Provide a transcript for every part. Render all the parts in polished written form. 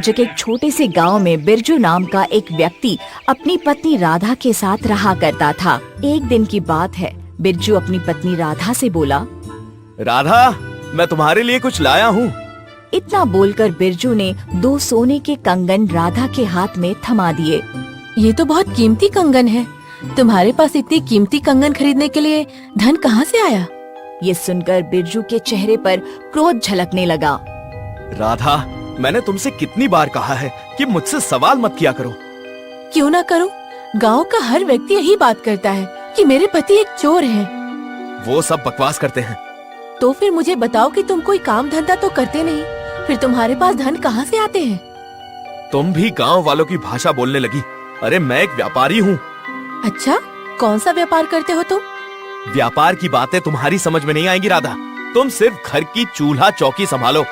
राज्य के एक छोटे से गांव में बिरजू नाम का एक व्यक्ति अपनी पत्नी राधा के साथ रहा करता था। एक दिन की बात है, बिरजू अपनी पत्नी राधा से बोला, राधा, मैं तुम्हारे लिए कुछ लाया हूँ। इतना बोलकर बिरजू ने 2 सोने के कंगन राधा के हाथ में थमा दिए। ये तो बहुत कीमती कंगन है। तुम्हारे पास इतनी कीमती कंगन खरीदने के लिए धन कहाँ से आया? ये सुनकर बिरजू के चेहरे पर क्रोध झलकने लगा। राधा, मैंने तुमसे कितनी बार कहा है कि मुझसे सवाल मत किया करो। क्यों ना करूं? गांव का हर व्यक्ति यही बात करता है कि मेरे पति एक चोर हैं। वो सब बकवास करते हैं। तो फिर मुझे बताओ कि तुम कोई काम धंधा तो करते नहीं, फिर तुम्हारे पास धन कहाँ से आते हैं? तुम भी गांव वालों की भाषा बोलने लगी। अरे मैं एक व्यापारी हूँ। अच्छा, कौन सा व्यापार करते हो तुम? व्यापार की बातें तुम्हारी समझ में नहीं आएंगी राधा। तुम सिर्फ घर की चूल्हा चौकी संभालो।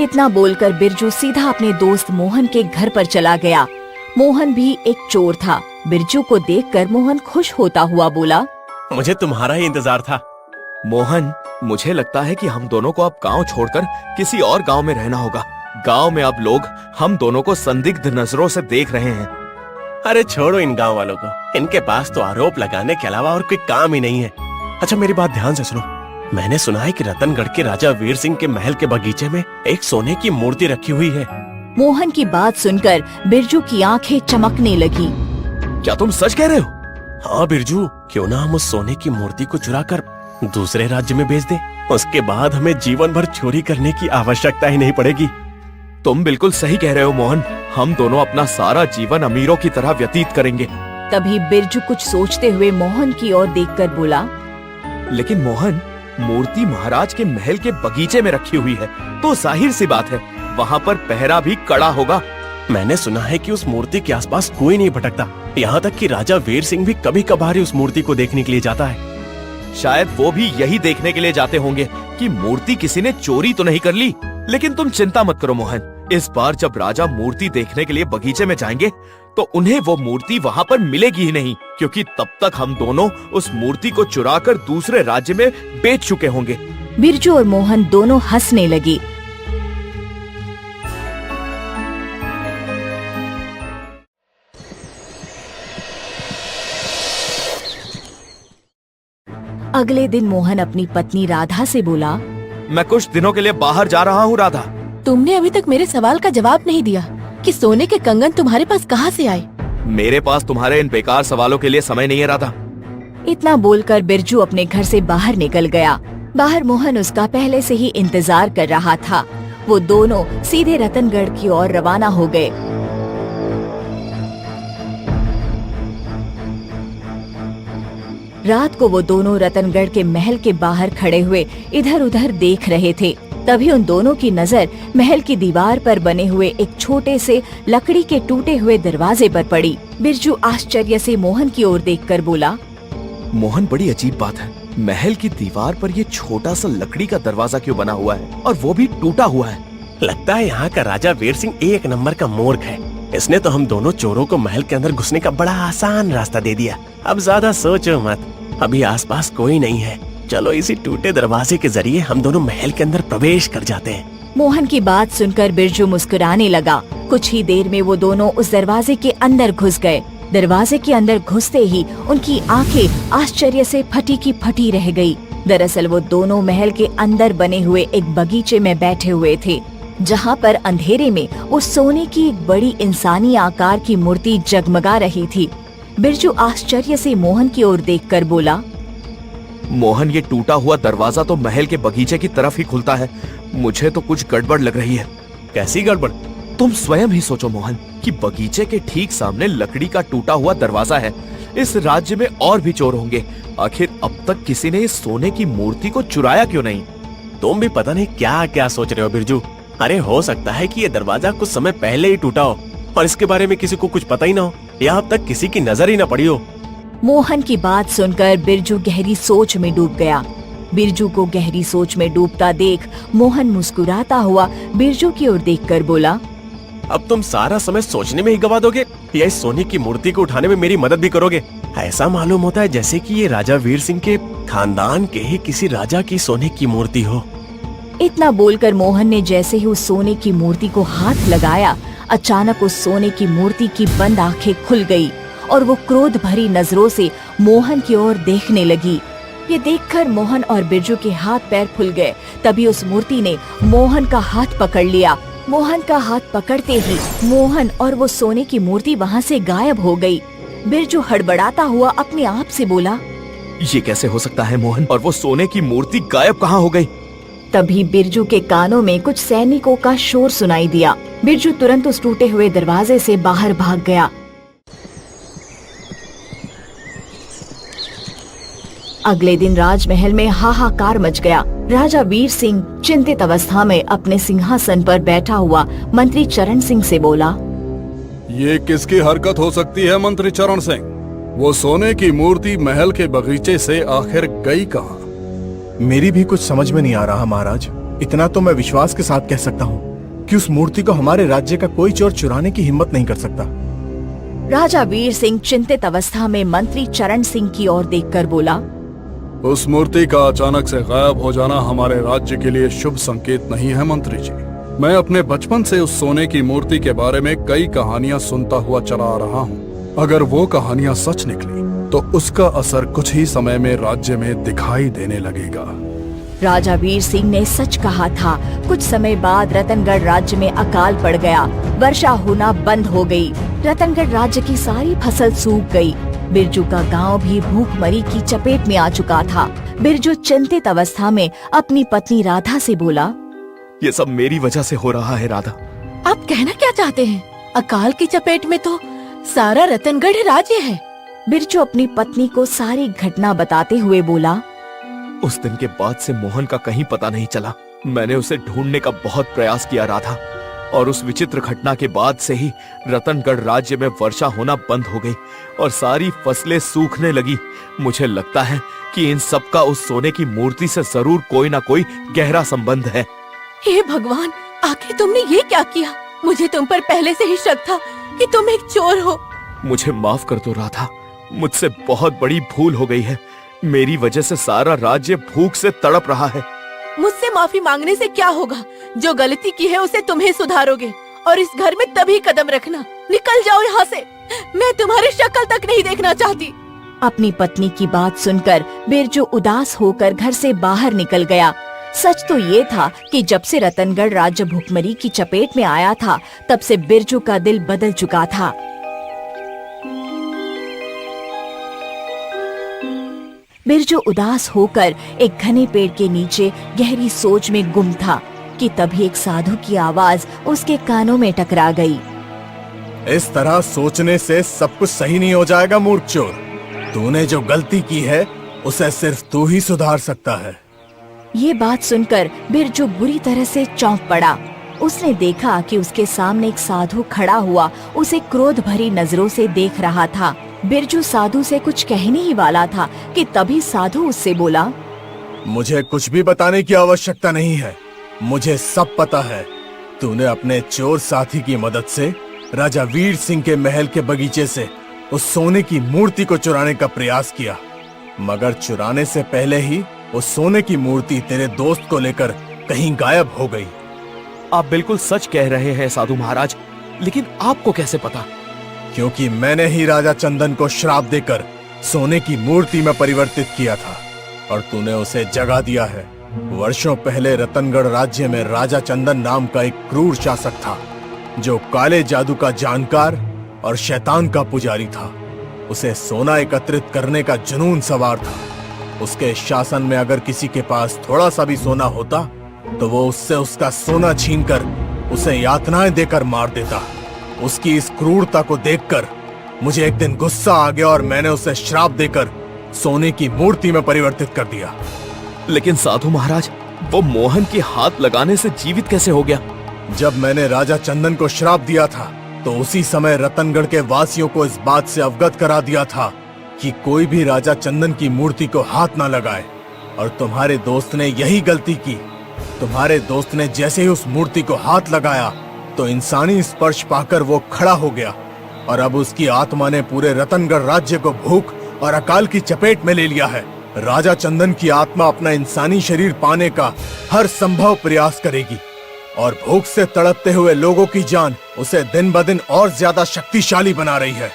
इतना बोलकर बिरजू सीधा अपने दोस्त मोहन के घर पर चला गया। मोहन भी एक चोर था। बिरजू को देखकर मोहन खुश होता हुआ बोला, मुझे तुम्हारा ही इंतजार था। मोहन, मुझे लगता है कि हम दोनों को अब गांव छोड़कर किसी और गांव में रहना होगा। गांव में अब लोग हम दोनों को संदिग्ध नजरों से देख रहे हैं। अरे छोड़ो इन गांव वालों को, इनके पास तो आरोप लगाने के अलावा और कोई काम ही नहीं है। अच्छा, मेरी बात ध्यान से सुनो। मैंने सुना है कि रतनगढ़ के राजा वीर सिंह के महल के बगीचे में एक सोने की मूर्ति रखी हुई है। मोहन की बात सुनकर बिरजू की आंखें चमकने लगी। क्या तुम सच कह रहे हो? हाँ बिरजू, क्यों ना हम उस सोने की मूर्ति को चुरा कर दूसरे राज्य में बेच दें। उसके बाद हमें जीवन भर चोरी करने की आवश्यकता ही नहीं पड़ेगी। तुम बिल्कुल सही कह रहे हो मोहन। हम दोनों अपना सारा जीवन अमीरों की तरह व्यतीत करेंगे। तभी बिरजू कुछ सोचते हुए मोहन की ओर देखकर बोला, लेकिन मोहन, मूर्ति महाराज के महल के बगीचे में रखी हुई है, तो जाहिर सी बात है वहाँ पर पहरा भी कड़ा होगा। मैंने सुना है कि उस मूर्ति के आसपास कोई नहीं भटकता। यहाँ तक कि राजा वीर सिंह भी कभी कभार ही उस मूर्ति को देखने के लिए जाता है। शायद वो भी यही देखने के लिए जाते होंगे कि मूर्ति किसी ने चोरी तो नहीं कर ली। लेकिन तुम चिंता मत करो मोहन, इस बार जब राजा मूर्ति देखने के लिए बगीचे में जाएंगे तो उन्हें वो मूर्ति वहाँ पर मिलेगी ही नहीं, क्योंकि तब तक हम दोनों उस मूर्ति को चुराकर दूसरे राज्य में बेच चुके होंगे। बिरजू और मोहन दोनों हंसने लगे। अगले दिन मोहन अपनी पत्नी राधा से बोला, मैं कुछ दिनों के लिए बाहर जा रहा हूँ राधा। तुमने अभी तक मेरे सवाल का जवाब नहीं दिया कि सोने के कंगन तुम्हारे पास कहाँ से आए? मेरे पास तुम्हारे इन बेकार सवालों के लिए समय नहीं है राधा। इतना बोलकर बिरजू अपने घर से बाहर निकल गया। बाहर मोहन उसका पहले से ही इंतजार कर रहा था। वो दोनों सीधे रतनगढ़ की ओर रवाना हो गए। रात को वो दोनों रतनगढ़ के महल के बाहर खड़े हुए इधर उधर देख रहे थे। तभी उन दोनों की नजर महल की दीवार पर बने हुए एक छोटे से लकड़ी के टूटे हुए दरवाजे पर पड़ी। बिरजू आश्चर्य से मोहन की ओर देखकर बोला, मोहन, बड़ी अजीब बात है। महल की दीवार पर ये छोटा सा लकड़ी का दरवाजा क्यों बना हुआ है, और वो भी टूटा हुआ है? लगता है यहाँ का राजा वीर सिंह एक नंबर का मूर्ख है। इसने तो हम दोनों चोरों को महल के अंदर घुसने का बड़ा आसान रास्ता दे दिया। अब ज्यादा सोचो मत, अभी आसपास कोई नहीं है। चलो इसी टूटे दरवाजे के जरिए हम दोनों महल के अंदर प्रवेश कर जाते हैं। मोहन की बात सुनकर बिरजू मुस्कुराने लगा। कुछ ही देर में वो दोनों उस दरवाजे के अंदर घुस गए। दरवाजे के अंदर घुसते ही उनकी आंखें आश्चर्य से फटी की फटी रह गई। दरअसल वो दोनों महल के अंदर बने हुए एक बगीचे में बैठे हुए थे, जहाँ पर अंधेरे में उस सोने की एक बड़ी इंसानी आकार की मूर्ति जगमगा रही थी। बिरजू आश्चर्य से मोहन की ओर देखकर बोला, मोहन, ये टूटा हुआ दरवाजा तो महल के बगीचे की तरफ ही खुलता है। मुझे तो कुछ गड़बड़ लग रही है। कैसी गड़बड़? तुम स्वयं ही सोचो मोहन कि बगीचे के ठीक सामने लकड़ी का टूटा हुआ दरवाजा है। इस राज्य में और भी चोर होंगे। आखिर अब तक किसी ने इस सोने की मूर्ति को चुराया क्यों नहीं? तुम भी पता नहीं क्या क्या सोच रहे हो बिरजू। अरे हो सकता है कि ये दरवाजा कुछ समय पहले ही टूटा हो और इसके बारे में किसी को कुछ पता ही ना हो, या अब तक किसी की नजर ही ना पड़ी हो। मोहन की बात सुनकर बिरजू गहरी सोच में डूब गया। बिरजू को गहरी सोच में डूबता देख मोहन मुस्कुराता हुआ बिरजू की ओर देखकर बोला, अब तुम सारा समय सोचने में ही गवा दोगे या इस सोने की मूर्ति को उठाने में मेरी मदद भी करोगे? ऐसा मालूम होता है जैसे कि ये राजा वीर सिंह के खानदान के ही किसी राजा की सोने की मूर्ति हो। इतना बोलकर मोहन ने जैसे ही उस सोने की मूर्ति को हाथ लगाया, अचानक उस सोने की मूर्ति की बंद आंखें खुल गई और वो क्रोध भरी नजरों से मोहन की ओर देखने लगी। ये देखकर मोहन और बिरजू के हाथ पैर फूल गए। तभी उस मूर्ति ने मोहन का हाथ पकड़ लिया। मोहन का हाथ पकड़ते ही मोहन और वो सोने की मूर्ति वहाँ से गायब हो गई। बिरजू हड़बड़ाता हुआ अपने आप से बोला, ये कैसे हो सकता है मोहन, और वो सोने की मूर्ति गायब कहाँ हो गई? तभी बिरजू के कानों में कुछ सैनिकों का शोर सुनाई दिया। बिरजू तुरंत उस टूटे हुए दरवाजे से बाहर भाग गया। अगले दिन राजमहल में हाहाकार मच गया। राजा वीर सिंह चिंतित अवस्था में अपने सिंहासन पर बैठा हुआ मंत्री चरण सिंह से बोला, ये किसकी हरकत हो सकती है मंत्री चरण सिंह? वो सोने की मूर्ति महल के बगीचे से आखिर गई कहाँ? मेरी भी कुछ समझ में नहीं आ रहा महाराज। इतना तो मैं विश्वास के साथ कह सकता हूँ कि उस मूर्ति को हमारे राज्य का कोई चोर चुराने की हिम्मत नहीं कर सकता। राजा वीर सिंह चिंतित अवस्था में मंत्री चरण सिंह की ओर देखकर बोला, उस मूर्ति का अचानक से गायब हो जाना हमारे राज्य के लिए शुभ संकेत नहीं है मंत्री जी। मैं अपने बचपन से उस सोने की मूर्ति के बारे में कई कहानियां सुनता हुआ चला आ रहा हूँ। अगर वो कहानियां सच निकली तो उसका असर कुछ ही समय में राज्य में दिखाई देने लगेगा। राजा वीर सिंह ने सच कहा था। कुछ समय बाद रतनगढ़ राज्य में अकाल पड़ गया। वर्षा होना बंद हो गई। रतनगढ़ राज्य की सारी फसल सूख गई। बिरजू का गांव भी भूखमरी की चपेट में आ चुका था। बिरजू चिंतित अवस्था में अपनी पत्नी राधा से बोला, ये सब मेरी वजह से हो रहा है राधा। आप कहना क्या चाहते हैं? अकाल की चपेट में तो सारा रतनगढ़ राज्य है। बिरजू अपनी पत्नी को सारी घटना बताते हुए बोला, उस दिन के बाद से मोहन का कहीं पता नहीं चला। मैंने उसे ढूंढने का बहुत प्रयास किया राधा, और उस विचित्र घटना के बाद से ही रतनगढ़ राज्य में वर्षा होना बंद हो गई और सारी फसलें सूखने लगी। मुझे लगता है कि इन सब का उस सोने की मूर्ति से जरूर कोई ना कोई गहरा संबंध है। हे भगवान, आखिर तुमने ये क्या किया? मुझे तुम पर पहले से ही शक था कि तुम एक चोर हो। मुझे माफ कर दो राधा, मुझसे बहुत बड़ी भूल हो गई है। मेरी वजह से सारा राज्य भूख से तड़प रहा है। मुझसे माफी मांगने से क्या होगा? जो गलती की है उसे तुम ही सुधारोगे, और इस घर में तभी कदम रखना। निकल जाओ यहाँ से, मैं तुम्हारी शक्ल तक नहीं देखना चाहती। अपनी पत्नी की बात सुनकर बिरजू उदास होकर घर से बाहर निकल गया। सच तो ये था कि जब से रतनगढ़ राज्य भूखमरी की चपेट में आया था, तब से बिरजू का दिल बदल चुका था। बिरजू उदास होकर एक घने पेड़ के नीचे गहरी सोच में गुम था कि तभी एक साधु की आवाज उसके कानों में टकरा गई। इस तरह सोचने से सब कुछ सही नहीं हो जाएगा मूर्ख चोर। तूने जो गलती की है उसे सिर्फ तू ही सुधार सकता है। ये बात सुनकर बिरजू बुरी तरह से चौंक पड़ा। उसने देखा कि उसके सामने एक साधु खड़ा हुआ उसे क्रोध भरी नजरों से देख रहा था। बिरजू साधु से कुछ कहने ही वाला था कि तभी साधु उससे बोला, मुझे कुछ भी बताने की आवश्यकता नहीं है। मुझे सब पता है। तूने अपने चोर साथी की मदद से राजा वीर सिंह के महल के बगीचे से उस सोने की मूर्ति को चुराने का प्रयास किया, मगर चुराने से पहले ही उस सोने की मूर्ति तेरे दोस्त को लेकर कहीं गायब हो गई। आप बिल्कुल सच कह रहे हैं साधु महाराज, लेकिन आपको कैसे पता? क्योंकि मैंने ही राजा चंदन को श्राप देकर सोने की मूर्ति में परिवर्तित किया था और तूने उसे जगा दिया है। वर्षों पहले रतनगढ़ राज्य में राजा चंदन नाम का एक क्रूर शासक था जो काले जादू का जानकार और शैतान का पुजारी था। उसे सोना एकत्रित करने का जुनून सवार था। उसके शासन में अगर किसी के पास थोड़ा सा भी सोना होता तो वो उससे उसका सोना छीनकर उसे यातनाएं देकर मार देता। उसकी इस क्रूरता को देखकर मुझे एक दिन गुस्सा आ गया और मैंने उसे श्राप देकर सोने की मूर्ति में परिवर्तित कर दिया। लेकिन साधु महाराज, वो मोहन के हाथ लगाने से जीवित कैसे हो गया? जब मैंने राजा चंदन को श्राप दिया था तो उसी समय रतनगढ़ के वासियों को इस बात से अवगत करा दिया था कि कोई भी राजा चंदन की मूर्ति को हाथ न लगाए, और तुम्हारे दोस्त ने यही गलती की। तुम्हारे दोस्त ने जैसे ही उस मूर्ति को हाथ लगाया तो इंसानी स्पर्श पाकर वो खड़ा हो गया और अब उसकी आत्मा ने पूरे रतनगढ़ राज्य को भूख और अकाल की चपेट में ले लिया है। राजा चंदन की आत्मा अपना इंसानी शरीर पाने का हर संभव प्रयास करेगी और भूख से तड़पते हुए लोगों की जान उसे दिन ब दिन और ज्यादा शक्तिशाली बना रही है।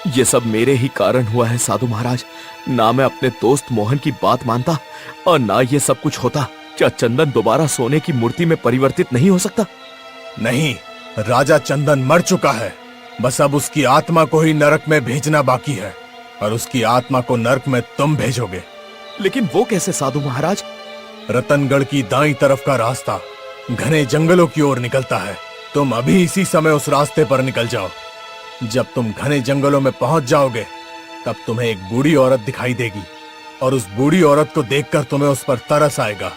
ये सब मेरे ही कारण हुआ है साधु महाराज। ना मैं अपने दोस्त मोहन की बात मानता और ना ये सब कुछ होता। क्या चंदन दोबारा सोने की मूर्ति में परिवर्तित नहीं हो सकता? नहीं, राजा चंदन मर चुका है। बस अब उसकी आत्मा को ही नरक में भेजना बाकी है और उसकी आत्मा को नरक में तुम भेजोगे। लेकिन वो कैसे साधु महाराज? रतनगढ़ की दाईं तरफ का रास्ता घने जंगलों की ओर निकलता है। तुम अभी इसी समय उस रास्ते पर निकल जाओ। जब तुम घने जंगलों में पहुंच जाओगे तब तुम्हें एक बूढ़ी औरत दिखाई देगी और उस बूढ़ी औरत को देखकर तुम्हें उस पर तरस आएगा।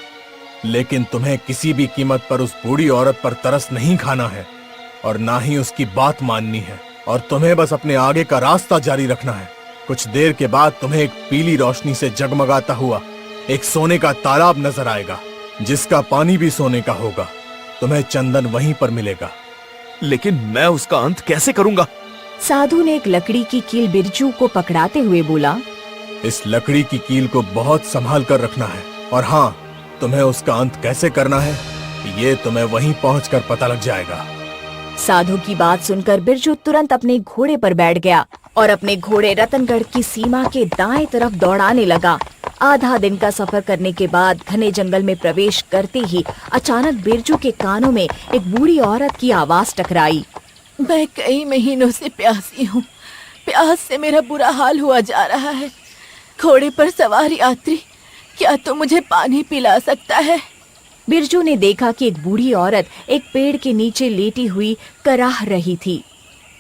लेकिन तुम्हें किसी भी कीमत पर उस बूढ़ी औरत पर तरस नहीं खाना है और ना ही उसकी बात माननी है और तुम्हें बस अपने आगे का रास्ता जारी रखना है। कुछ देर के बाद तुम्हें एक पीली रोशनी से जगमगाता हुआ एक सोने का तालाब नजर आएगा जिसका पानी भी सोने का होगा। तुम्हें चंदन वहीं पर मिलेगा। लेकिन मैं उसका अंत कैसे करूंगा? साधु ने एक लकड़ी की कील बिरजू को पकड़ाते हुए बोला, इस लकड़ी की कील को बहुत संभाल कर रखना है और हाँ, तुम्हें उसका अंत कैसे करना है ये तुम्हें वहीं पहुंचकर पता लग जाएगा। साधु की बात सुनकर बिरजू तुरंत अपने घोड़े पर बैठ गया और अपने घोड़े रतनगढ़ की सीमा के दाएं तरफ दौड़ाने लगा। आधा दिन का सफर करने के बाद घने जंगल में प्रवेश करते ही अचानक बिरजू के कानों में एक बूढ़ी औरत की आवाज टकराई। मैं कई महीनों से प्यासी हूँ। प्यास से मेरा बुरा हाल हुआ जा रहा है। घोड़े पर सवार यात्री, क्या तू मुझे पानी पिला सकता है? बिरजू ने देखा कि एक बूढ़ी औरत एक पेड़ के नीचे लेटी हुई कराह रही थी।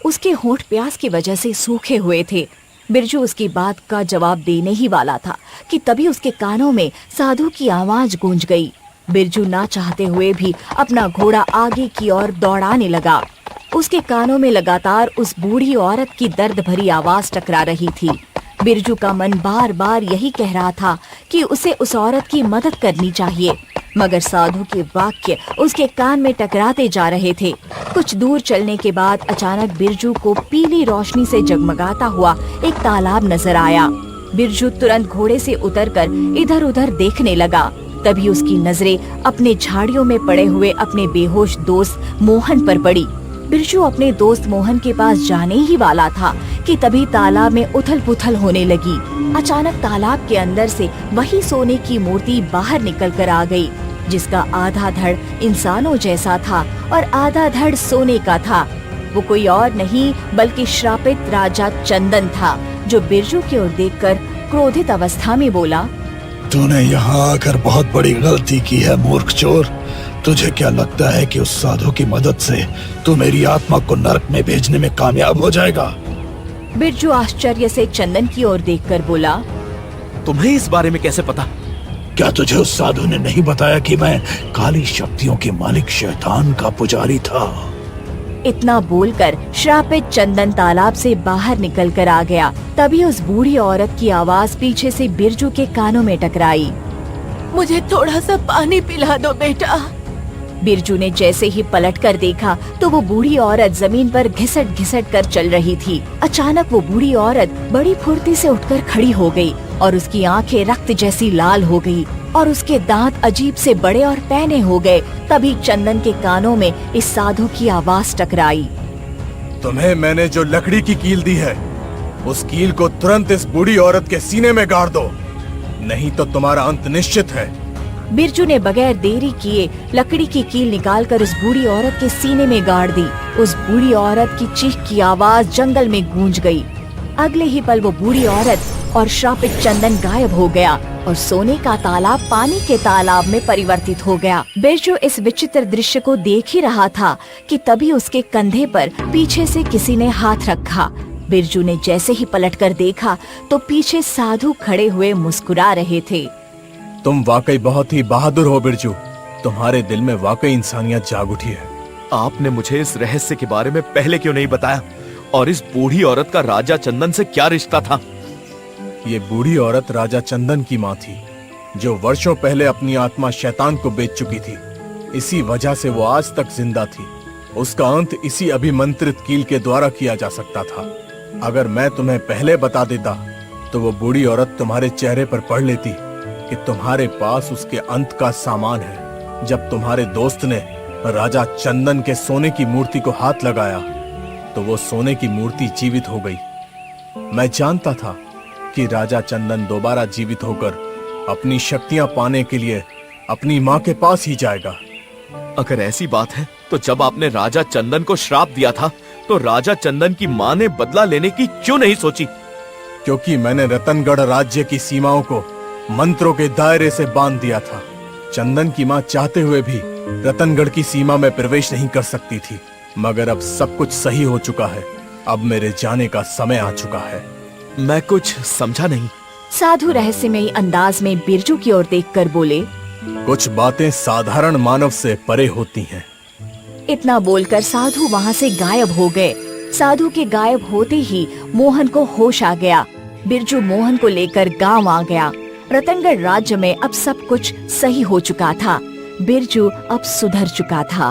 उसके होंठ प्यास की वजह से सूखे हुए थे। बिरजू उसकी बात का जवाब देने ही वाला था कि तभी उसके कानों में साधु की आवाज गूंज गई। बिरजू ना चाहते हुए भी अपना घोड़ा आगे की ओर दौड़ाने लगा। उसके कानों में लगातार उस बूढ़ी औरत की दर्द भरी आवाज टकरा रही थी। बिरजू का मन बार बार यही कह रहा था कि उसे उस औरत की मदद करनी चाहिए, मगर साधु के वाक्य उसके कान में टकराते जा रहे थे। कुछ दूर चलने के बाद अचानक बिरजू को पीली रोशनी से जगमगाता हुआ एक तालाब नजर आया। बिरजू तुरंत घोड़े से उतरकर इधर उधर देखने लगा। तभी उसकी नजरें अपने झाड़ियों में पड़े हुए अपने बेहोश दोस्त मोहन पर पड़ी। बिरजू अपने दोस्त मोहन के पास जाने ही वाला था कि तभी तालाब में उथल पुथल होने लगी। अचानक तालाब के अंदर से वही सोने की मूर्ति बाहर निकल कर आ गई, जिसका आधा धड़ इंसानों जैसा था और आधा धड़ सोने का था। वो कोई और नहीं बल्कि श्रापित राजा चंदन था, जो बिरजू की ओर देखकर क्रोधित अवस्था में बोला, तूने यहाँ आकर बहुत बड़ी गलती की है मूर्ख चोर। तुझे क्या लगता है कि उस साधु की मदद से तू मेरी आत्मा को नरक में भेजने में कामयाब हो जाएगा? बिरजू आश्चर्य से चंदन की ओर देखकर बोला, तुम्हें इस बारे में कैसे पता? क्या तुझे उस साधु ने नहीं बताया कि मैं काली शक्तियों के मालिक शैतान का पुजारी था? इतना बोलकर श्रापित चंदन तालाब से बाहर निकल कर आ गया। तभी उस बूढ़ी औरत की आवाज पीछे से बिरजू के कानों में टकराई, मुझे थोड़ा सा पानी पिला दो बेटा। बिरजू ने जैसे ही पलट कर देखा तो वो बूढ़ी औरत जमीन पर घिसट घिसट कर चल रही थी। अचानक वो बूढ़ी औरत बड़ी फुर्ती से उठकर खड़ी हो गई और उसकी आंखें रक्त जैसी लाल हो गई और उसके दांत अजीब से बड़े और पैने हो गए। तभी चंदन के कानों में इस साधु की आवाज टकराई, तुम्हें मैंने जो लकड़ी की कील दी है उस कील को तुरंत इस बूढ़ी औरत के सीने में गाड़ दो, नहीं तो तुम्हारा अंत निश्चित है। बिरजू ने बगैर देरी किए लकड़ी की कील निकालकर उस बूढ़ी औरत के सीने में गाड़ दी। उस बूढ़ी औरत की चीख की आवाज जंगल में गूंज गई। अगले ही पल वो बूढ़ी औरत और श्रापित चंदन गायब हो गया और सोने का तालाब पानी के तालाब में परिवर्तित हो गया। बिरजू इस विचित्र दृश्य को देख ही रहा था कि तभी उसके कंधे पर पीछे से किसी ने हाथ रखा। बिरजू ने जैसे ही पलटकर देखा तो पीछे साधु खड़े हुए मुस्कुरा रहे थे। तुम वाकई बहुत ही बहादुर हो बिरजू, तुम्हारे दिल में वाकई इंसानियत जाग उठी है। आपने मुझे इस रहस्य के बारे में पहले क्यों नहीं बताया? और इस बूढ़ी औरत का राजा चंदन से क्या रिश्ता था? ये बूढ़ी औरत राजा चंदन की माँ थी, जो वर्षों पहले अपनी आत्मा शैतान को बेच चुकी थी। इसी वजह से वो आज तक जिंदा थी। उसका अंत इसी अभिमंत्रित कील के द्वारा किया जा सकता था। अगर मैं तुम्हें पहले बता देता तो वो बूढ़ी औरत तुम्हारे चेहरे पर पढ़ लेती कि तुम्हारे पास उसके अंत का सामान है। जब तुम्हारे दोस्त ने राजा चंदन के सोने की मूर्ति को हाथ लगाया तो वो सोने की मूर्ति जीवित हो गई। मैं जानता था कि राजा चंदन दोबारा जीवित होकर अपनी शक्तियां पाने के लिए अपनी माँ के पास ही जाएगा। अगर ऐसी बात है तो जब आपने राजा चंदन को श्राप दिया था तो राजा चंदन की माँ ने बदला लेने की क्यों नहीं सोची? क्योंकि मैंने रतनगढ़ राज्य की सीमाओं को मंत्रों के दायरे से बांध दिया था। चंदन की माँ चाहते हुए भी रतनगढ़ की सीमा में प्रवेश नहीं कर सकती थी। मगर अब सब कुछ सही हो चुका है। अब मेरे जाने का समय आ चुका है। मैं कुछ समझा नहीं। साधु रहस्यमयी अंदाज में बिरजू की ओर देखकर बोले, कुछ बातें साधारण मानव से परे होती हैं। इतना बोलकर साधु वहाँ से गायब हो गए। साधु के गायब होते ही मोहन को होश आ गया। बिरजू मोहन को लेकर गांव आ गया। रतनगढ़ राज्य में अब सब कुछ सही हो चुका था। बिरजू अब सुधर चुका था।